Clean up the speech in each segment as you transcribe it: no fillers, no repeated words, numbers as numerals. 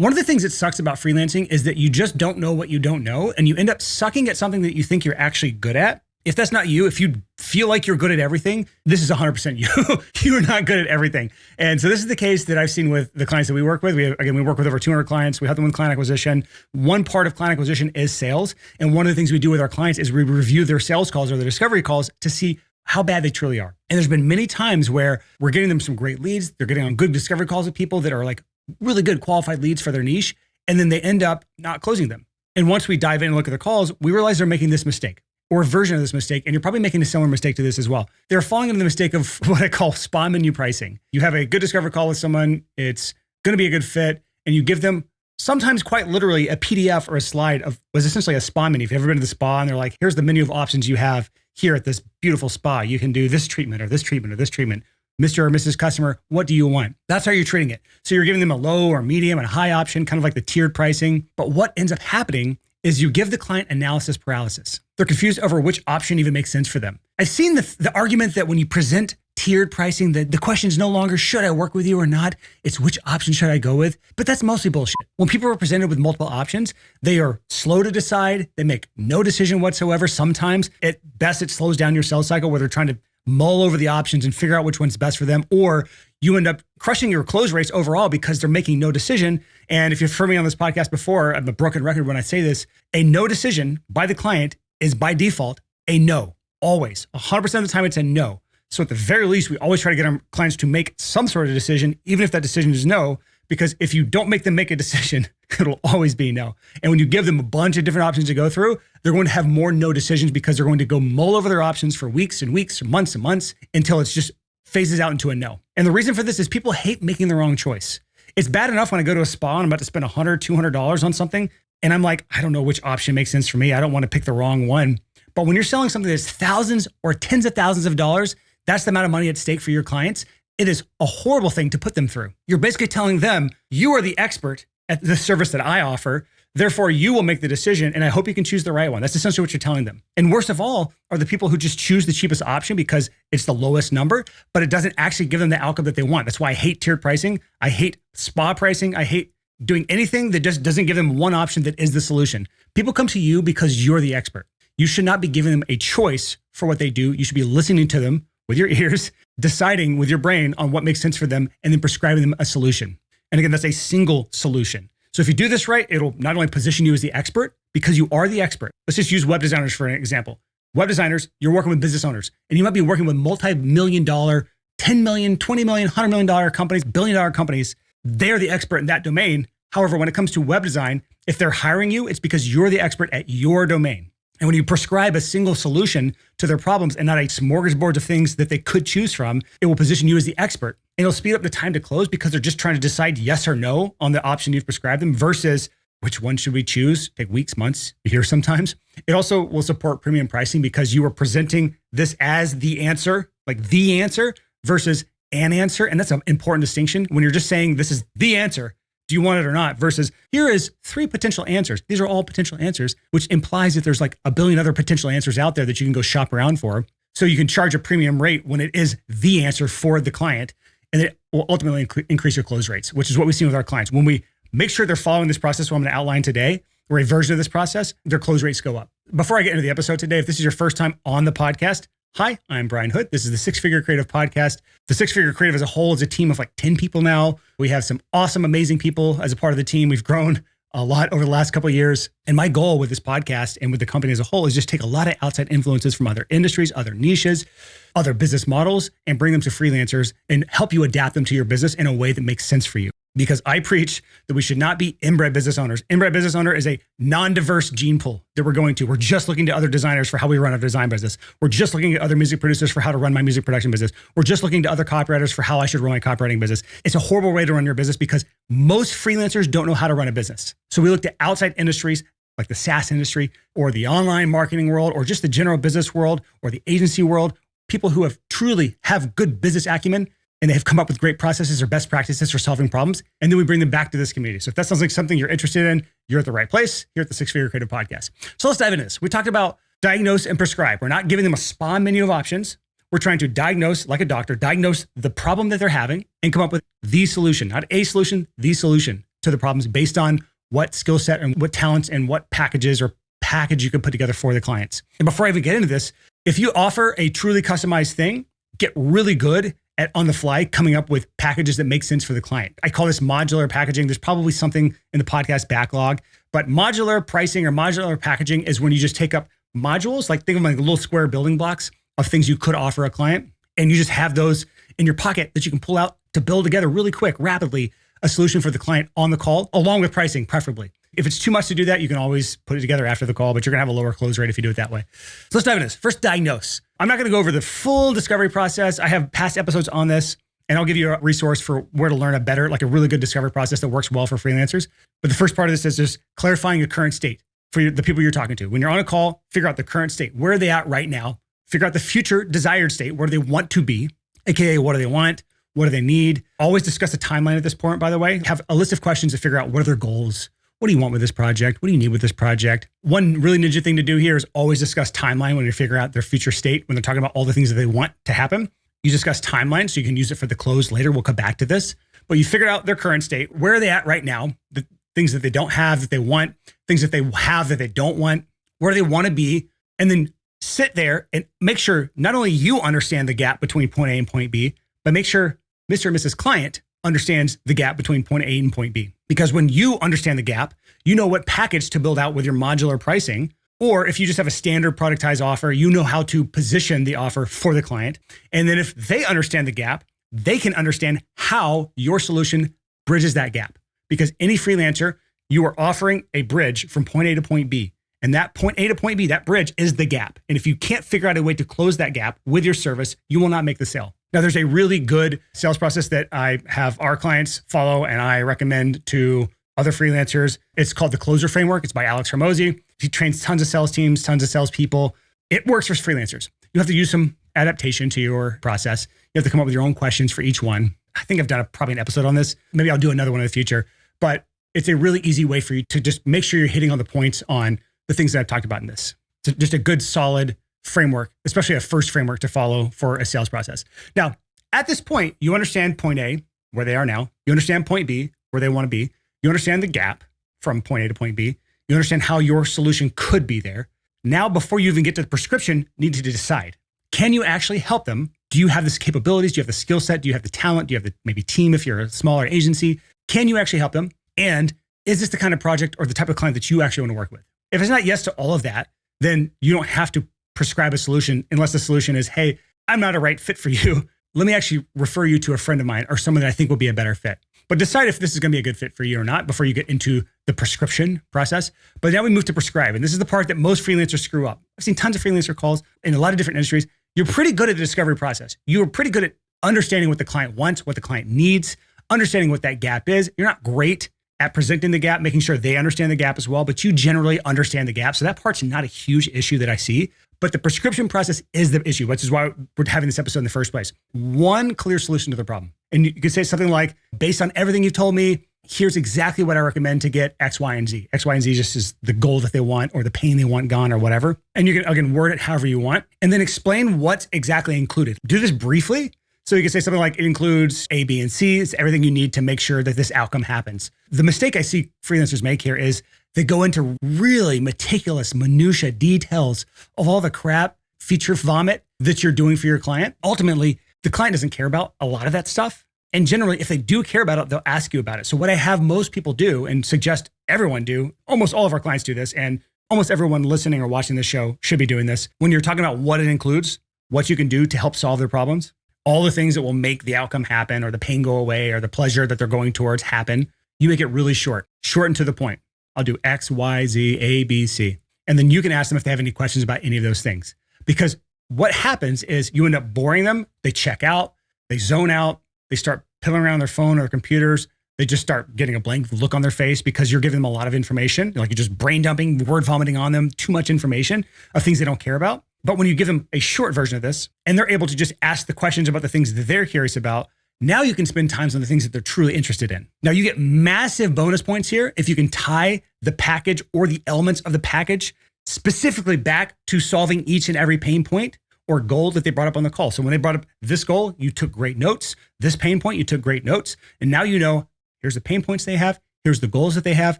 One of the things that sucks about freelancing is that you just don't know what you don't know, and you end up sucking at something that you think you're actually good at. If that's not you, if you feel like you're good at everything, this is 100% you. You are not good at everything. And so this is the case that I've seen with the clients that we work with. We work with over 200 clients. We help them with client acquisition. One part of client acquisition is sales. And one of the things we do with our clients is we review their sales calls or their discovery calls to see how bad they truly are. And there's been many times where we're getting them some great leads. They're getting on good discovery calls with people that are like really good qualified leads for their niche. And then they end up not closing them. And once we dive in and look at their calls, we realize they're making this mistake, or a version of this mistake. And you're probably making a similar mistake to this as well. They're falling into the mistake of what I call spa menu pricing. You have a good discovery call with someone, it's going to be a good fit, and you give them sometimes quite literally a PDF or a slide of was essentially a spa menu. If you've ever been to the spa and they're like, here's the menu of options you have here at this beautiful spa. You can do this treatment or this treatment or this treatment. Mr. or Mrs. Customer, what do you want? That's how you're treating it. So you're giving them a low or medium and a high option, kind of like the tiered pricing. But what ends up happening is you give the client analysis paralysis. They're confused over which option even makes sense for them. I've seen the argument that when you present tiered pricing, the question is no longer, should I work with you or not? It's which option should I go with? But that's mostly bullshit. When people are presented with multiple options, they are slow to decide. They make no decision whatsoever. Sometimes at best, it slows down your sales cycle where they're trying to mull over the options and figure out which one's best for them, or you end up crushing your close rates overall because they're making no decision. And if you've heard me on this podcast before, I'm a broken record when I say this, a no decision by the client is by default a no, always. 100% of the time it's a no. So at the very least, we always try to get our clients to make some sort of decision, even if that decision is no, because if you don't make them make a decision, it'll always be no. And when you give them a bunch of different options to go through, they're going to have more no decisions because they're going to go mull over their options for weeks and weeks or months and months until it's just phases out into a no. And the reason for this is people hate making the wrong choice. It's bad enough when I go to a spa and I'm about to spend $100, $200 on something. And I'm like, I don't know which option makes sense for me. I don't want to pick the wrong one. But when you're selling something that's thousands or tens of thousands of dollars, that's the amount of money at stake for your clients. It is a horrible thing to put them through. You're basically telling them, you are the expert at the service that I offer. Therefore, you will make the decision, and I hope you can choose the right one. That's essentially what you're telling them. And worst of all are the people who just choose the cheapest option because it's the lowest number, but it doesn't actually give them the outcome that they want. That's why I hate tiered pricing. I hate spa pricing. I hate doing anything that just doesn't give them one option that is the solution. People come to you because you're the expert. You should not be giving them a choice for what they do. You should be listening to them with your ears, deciding with your brain on what makes sense for them, and then prescribing them a solution. And again, that's a single solution. So if you do this right, it'll not only position you as the expert, because you are the expert. Let's just use web designers for an example. Web designers, you're working with business owners, and you might be working with multi-million dollar, $10 million, $20 million, $100 million companies, billion-dollar companies. They're the expert in that domain. However, when it comes to web design, if they're hiring you, it's because you're the expert at your domain. And when you prescribe a single solution to their problems and not a smorgasbord of things that they could choose from, it will position you as the expert. And it'll speed up the time to close because they're just trying to decide yes or no on the option you've prescribed them versus which one should we choose? Take weeks, months, years sometimes. It also will support premium pricing because you are presenting this as the answer, like the answer versus an answer. And that's an important distinction. When you're just saying this is the answer, do you want it or not? Versus here is 3 potential answers. These are all potential answers, which implies that there's like a billion other potential answers out there that you can go shop around for. So you can charge a premium rate when it is the answer for the client. And it will ultimately increase your close rates, which is what we've seen with our clients. When we make sure they're following this process, what I'm going to outline today, or a version of this process, their close rates go up. Before I get into the episode today, if this is your first time on the podcast, hi, I'm Brian Hood. This is the Six Figure Creative Podcast. The Six Figure Creative as a whole is a team of like 10 people now. We have some awesome, amazing people as a part of the team. We've grown a lot over the last couple of years. And my goal with this podcast and with the company as a whole is just take a lot of outside influences from other industries, other niches, other business models, and bring them to freelancers and help you adapt them to your business in a way that makes sense for you. Because I preach that we should not be inbred business owners. Inbred business owner is a non-diverse gene pool that we're going to. We're just looking to other designers for how we run our design business. We're just looking at other music producers for how to run my music production business. We're just looking to other copywriters for how I should run my copywriting business. It's a horrible way to run your business because most freelancers don't know how to run a business. So we looked at outside industries like the SaaS industry or the online marketing world or just the general business world or the agency world, people who have truly have good business acumen and they have come up with great processes or best practices for solving problems. And then we bring them back to this community. So if that sounds like something you're interested in, you're at the right place here at the Six Figure Creative Podcast. So let's dive into this. We talked about diagnose and prescribe. We're not giving them a spa menu of options. We're trying to diagnose, like a doctor, diagnose the problem that they're having and come up with the solution, not a solution, the solution. to the problems based on what skill set and what talents and what packages or package you can put together for the clients. And before I even get into this, if you offer a truly customized thing, get really good at on the fly coming up with packages that make sense for the client. I call this modular packaging. There's probably something in the podcast backlog, but modular pricing or modular packaging is when you just take up modules, like think of them like little square building blocks of things you could offer a client. And you just have those in your pocket that you can pull out to build together really quick, rapidly, a solution for the client on the call, along with pricing, preferably. If it's too much to do that, you can always put it together after the call, but you're gonna have a lower close rate if you do it that way. So let's dive into this. First, diagnose. I'm not gonna go over the full discovery process. I have past episodes on this, and I'll give you a resource for where to learn like a really good discovery process that works well for freelancers. But the first part of this is just clarifying your current state for the people you're talking to. When you're on a call, figure out the current state. Where are they at right now? Figure out the future desired state. Where do they want to be? AKA, what do they want? What do they need? Always discuss the timeline at this point, by the way. Have a list of questions to figure out what are their goals. What do you want with this project? What do you need with this project? One really ninja thing to do here is always discuss timeline when you figure out their future state. When they're talking about all the things that they want to happen, you discuss timeline so you can use it for the close later. We'll come back to this. But you figured out their current state. Where are they at right now? The things that they don't have that they want, things that they have that they don't want, where they want to be. And then sit there and make sure not only you understand the gap between point A and point B, but make sure Mr. and Mrs. Client understands the gap between point A and point B. Because when you understand the gap, you know what package to build out with your modular pricing. Or if you just have a standard productized offer, you know how to position the offer for the client. And then if they understand the gap, they can understand how your solution bridges that gap. Because any freelancer, you are offering a bridge from point A to point B. And that point A to point B, that bridge is the gap. And if you can't figure out a way to close that gap with your service, you will not make the sale. Now, there's a really good sales process that I have our clients follow and I recommend to other freelancers. It's called the Closer Framework. It's by Alex Hormozy. He trains tons of sales teams, tons of salespeople. It works for freelancers. You have to use some adaptation to your process. You have to come up with your own questions for each one. I think I've done probably an episode on this. Maybe I'll do another one in the future. But it's a really easy way for you to just make sure you're hitting all the points on the things that I've talked about in this. It's just a good, solid framework, especially a first framework to follow for a sales process. Now, at this point, you understand point A, where they are now. You understand point B, where they want to be. You understand the gap from point A to point B. You understand how your solution could be there. Now, before you even get to the prescription, you need to decide, can you actually help them? Do you have the capabilities? Do you have the skill set? Do you have the talent? Do you have the maybe team if you're a smaller agency? Can you actually help them? And is this the kind of project or the type of client that you actually want to work with? If it's not yes to all of that, then you don't have to prescribe a solution unless the solution is, hey, I'm not a right fit for you. Let me actually refer you to a friend of mine or someone that I think will be a better fit. But decide if this is going to be a good fit for you or not before you get into the prescription process. But now we move to prescribe. And this is the part that most freelancers screw up. I've seen tons of freelancer calls in a lot of different industries. You're pretty good at the discovery process. You're pretty good at understanding what the client wants, what the client needs, understanding what that gap is. You're not great at presenting the gap, making sure they understand the gap as well, but you generally understand the gap. So that part's not a huge issue that I see. But the prescription process is the issue, which is why we're having this episode in the first place. One clear solution to the problem. And you could say something like, based on everything you've told me, here's exactly what I recommend to get X, Y, and Z. X, Y, and Z just is the goal that they want or the pain they want gone or whatever. And you can, again, word it however you want. And then explain what's exactly included. Do this briefly. So you can say something like, it includes A, B, and C. It's everything you need to make sure that this outcome happens. The mistake I see freelancers make here is they go into really meticulous minutia details of all the crap, feature vomit that you're doing for your client. Ultimately, the client doesn't care about a lot of that stuff. And generally, if they do care about it, they'll ask you about it. So what I have most people do and suggest everyone do, almost all of our clients do this, and almost everyone listening or watching this show should be doing this. When you're talking about what it includes, what you can do to help solve their problems, all the things that will make the outcome happen or the pain go away or the pleasure that they're going towards happen, you make it really short and to the point. I'll do X, Y, Z, A, B, C. And then you can ask them if they have any questions about any of those things. Because what happens is you end up boring them. They check out, they zone out, they start piddling around their phone or their computers. They just start getting a blank look on their face because you're giving them a lot of information. Like you're just brain dumping, word vomiting on them, too much information of things they don't care about. But when you give them a short version of this and they're able to just ask the questions about the things that they're curious about, now you can spend times on the things that they're truly interested in. Now you get massive bonus points here if you can tie the package or the elements of the package specifically back to solving each and every pain point or goal that they brought up on the call. So when they brought up this goal, you took great notes. This pain point, you took great notes. And now you know, here's the pain points they have. Here's the goals that they have.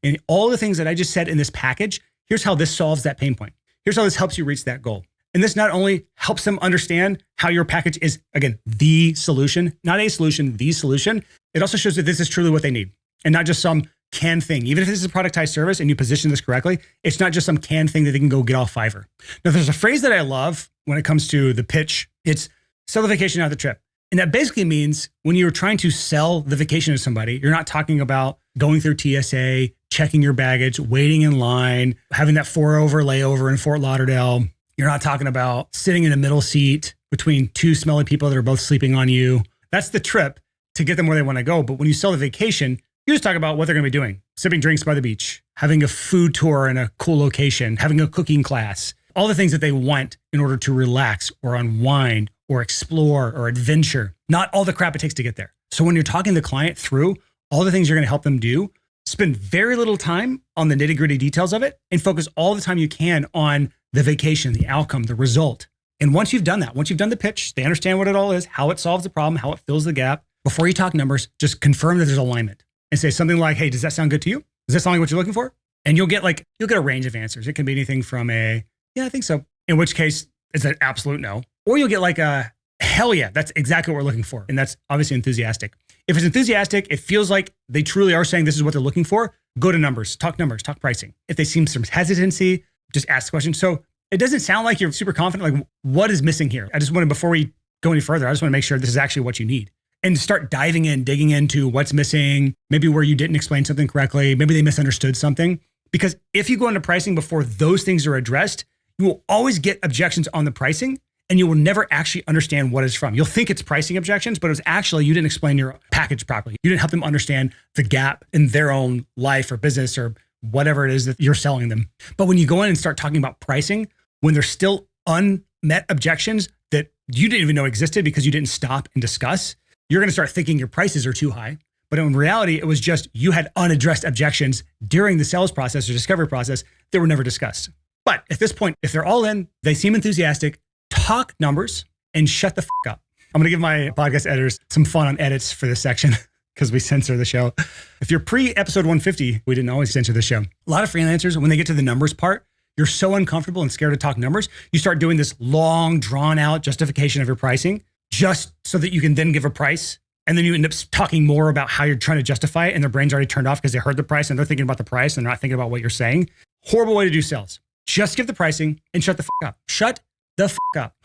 And all the things that I just said in this package, here's how this solves that pain point. Here's how this helps you reach that goal. And this not only helps them understand how your package is, again, the solution, not a solution, the solution. It also shows that this is truly what they need and not just some canned thing. Even if this is a productized service and you position this correctly, it's not just some canned thing that they can go get off Fiverr. Now, there's a phrase that I love when it comes to the pitch. It's sell the vacation, not the trip. And that basically means when you're trying to sell the vacation to somebody, you're not talking about going through TSA, checking your baggage, waiting in line, having that 4-hour layover in Fort Lauderdale. You're not talking about sitting in a middle seat between two smelly people that are both sleeping on you. That's the trip to get them where they want to go. But when you sell the vacation, you just talk about what they're going to be doing. Sipping drinks by the beach, having a food tour in a cool location, having a cooking class, all the things that they want in order to relax or unwind or explore or adventure, not all the crap it takes to get there. So when you're talking the client through all the things you're going to help them do, spend very little time on the nitty-gritty details of it and focus all the time you can on the vacation, the outcome, the result. And once you've done that, once you've done the pitch, they understand what it all is, how it solves the problem, how it fills the gap. Before you talk numbers, just confirm that there's alignment and say something like, hey, does that sound good to you? Does that sound like what you're looking for? And you'll get a range of answers. It can be anything from a, yeah, I think so. In which case it's an absolute no. Or you'll get like a, hell yeah, that's exactly what we're looking for. And that's obviously enthusiastic. If it's enthusiastic, it feels like they truly are saying this is what they're looking for. Go to numbers, talk pricing. If they seem some hesitancy, just ask the question. So it doesn't sound like you're super confident. Like, what is missing here? I just wanted, before we go any further, I just want to make sure this is actually what you need. And start diving in, digging into what's missing, maybe where you didn't explain something correctly, maybe they misunderstood something. Because if you go into pricing before those things are addressed, you will always get objections on the pricing and you will never actually understand what it's from. You'll think it's pricing objections, but it was actually you didn't explain your package properly. You didn't help them understand the gap in their own life or business or whatever it is that you're selling them. But when you go in and start talking about pricing, when there's still unmet objections that you didn't even know existed because you didn't stop and discuss, you're going to start thinking your prices are too high. But in reality, it was just you had unaddressed objections during the sales process or discovery process that were never discussed. But at this point, if they're all in, they seem enthusiastic, talk numbers and shut the fuck up. I'm going to give my podcast editors some fun on edits for this section because we censor the show. If you're pre-episode 150, we didn't always censor the show. A lot of freelancers, when they get to the numbers part, you're so uncomfortable and scared to talk numbers, you start doing this long, drawn-out justification of your pricing just so that you can then give a price. And then you end up talking more about how you're trying to justify it and their brain's already turned off because they heard the price and they're thinking about the price and they're not thinking about what you're saying. Horrible way to do sales. Just give the pricing and shut the fuck up. Shut the fuck up.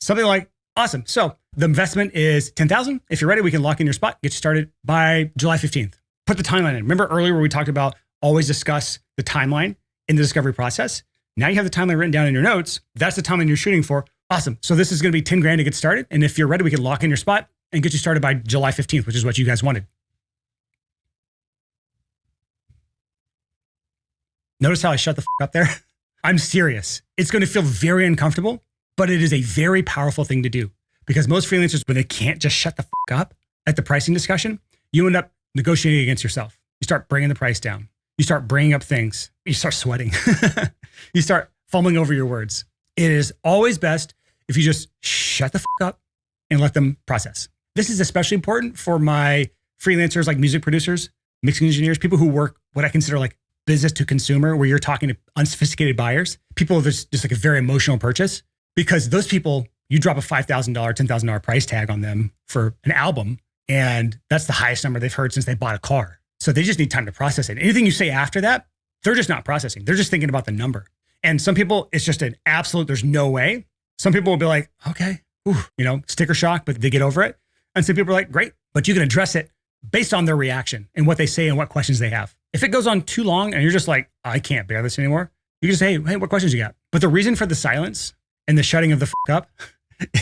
Something like, awesome. So the investment is $10,000. If you're ready, we can lock in your spot, get you started by July 15th. Put the timeline in. Remember earlier where we talked about always discuss the timeline in the discovery process? Now you have the timeline written down in your notes. That's the timeline you're shooting for. Awesome. So this is going to be 10 grand to get started. And if you're ready, we can lock in your spot and get you started by July 15th, which is what you guys wanted. Notice how I shut the fuck up there? I'm serious. It's going to feel very uncomfortable, but it is a very powerful thing to do because most freelancers, when they can't just shut the fuck up at the pricing discussion, you end up negotiating against yourself. You start bringing the price down. You start bringing up things. You start sweating. You start fumbling over your words. It is always best if you just shut the fuck up and let them process. This is especially important for my freelancers like music producers, mixing engineers, people who work what I consider like business to consumer, where you're talking to unsophisticated buyers, people that's just like a very emotional purchase, because those people, you drop a $5,000, $10,000 price tag on them for an album, and that's the highest number they've heard since they bought a car. So they just need time to process it. Anything you say after that, they're just not processing. They're just thinking about the number. And some people, it's just an absolute, there's no way. Some people will be like, okay, sticker shock, but they get over it. And some people are like, great, but you can address it based on their reaction and what they say and what questions they have. If it goes on too long and you're just like, I can't bear this anymore, you can say, hey, what questions you got? But the reason for the silence and the shutting of the fuck up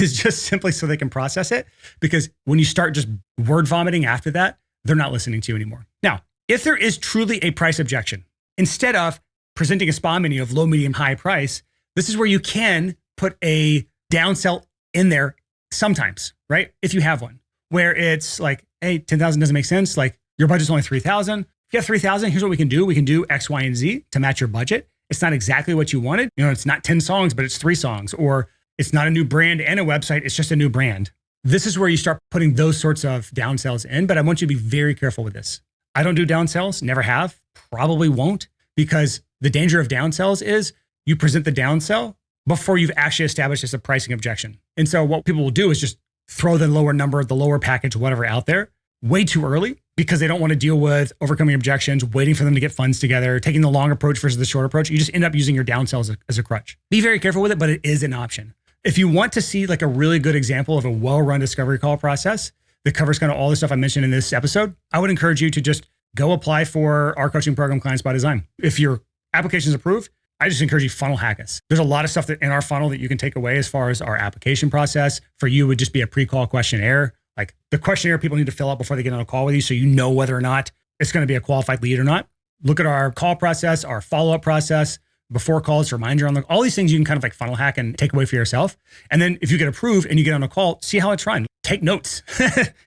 is just simply so they can process it. Because when you start just word vomiting after that, they're not listening to you anymore. Now, if there is truly a price objection, instead of presenting a spa menu of low, medium, high price, this is where you can put a downsell in there sometimes, right? If you have one, where it's like, hey, 10,000 doesn't make sense. Like your budget's only 3,000. If you have 3,000, here's what we can do. We can do X, Y, and Z to match your budget. It's not exactly what you wanted. It's not 10 songs, but it's 3 songs, or it's not a new brand and a website. It's just a new brand. This is where you start putting those sorts of downsells in, but I want you to be very careful with this. I don't do down sells, never have, probably won't, because the danger of down sells is you present the down sell before you've actually established as a pricing objection. And so what people will do is just throw the lower number, the lower package, whatever out there way too early because they don't want to deal with overcoming objections, waiting for them to get funds together, taking the long approach versus the short approach. You just end up using your down sell as a crutch. Be very careful with it, but it is an option. If you want to see like a really good example of a well-run discovery call process that covers kind of all the stuff I mentioned in this episode, I would encourage you to just go apply for our coaching program, Clients by Design. If your application is approved, I just encourage you funnel hack us. There's a lot of stuff that in our funnel that you can take away as far as our application process. For you, it would just be a pre-call questionnaire. Like the questionnaire people need to fill out before they get on a call with you so you know whether or not it's going to be a qualified lead or not. Look at our call process, our follow-up process, before calls, reminder on all these things you can kind of like funnel hack and take away for yourself. And then if you get approved and you get on a call, see how it's run. Take notes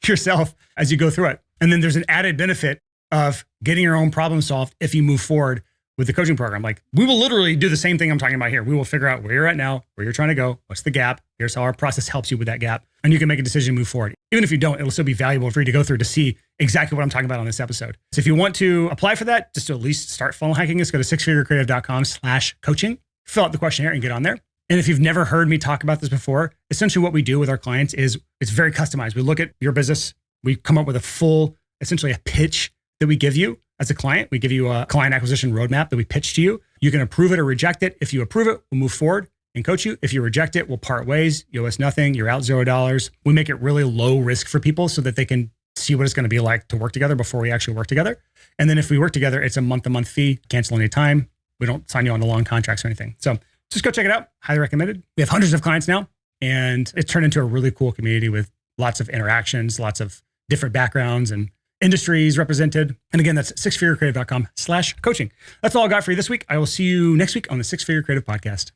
yourself as you go through it. And then there's an added benefit of getting your own problem solved if you move forward with the coaching program. Like we will literally do the same thing I'm talking about here. We will figure out where you're at now, where you're trying to go, what's the gap. Here's how our process helps you with that gap. And you can make a decision to move forward. Even if you don't, it'll still be valuable for you to go through to see exactly what I'm talking about on this episode. So if you want to apply for that, just to at least start funnel hacking us, go to sixfigurecreative.com/coaching, fill out the questionnaire and get on there. And if you've never heard me talk about this before, essentially what we do with our clients is it's very customized. We look at your business. We come up with a full, essentially a pitch that we give you as a client. We give you a client acquisition roadmap that we pitch to you. You can approve it or reject it. If you approve it, we'll move forward and coach you. If you reject it, we'll part ways. You owe us nothing. You're out $0. We make it really low risk for people so that they can see what it's going to be like to work together before we actually work together. And then if we work together, it's a month-to-month fee. Cancel any time. We don't sign you on the long contracts or anything. So just go check it out. Highly recommended. We have hundreds of clients now, and it's turned into a really cool community with lots of interactions, lots of different backgrounds and industries represented. And again, that's sixfigurecreative.com/coaching. That's all I got for you this week. I will see you next week on the Six Figure Creative Podcast.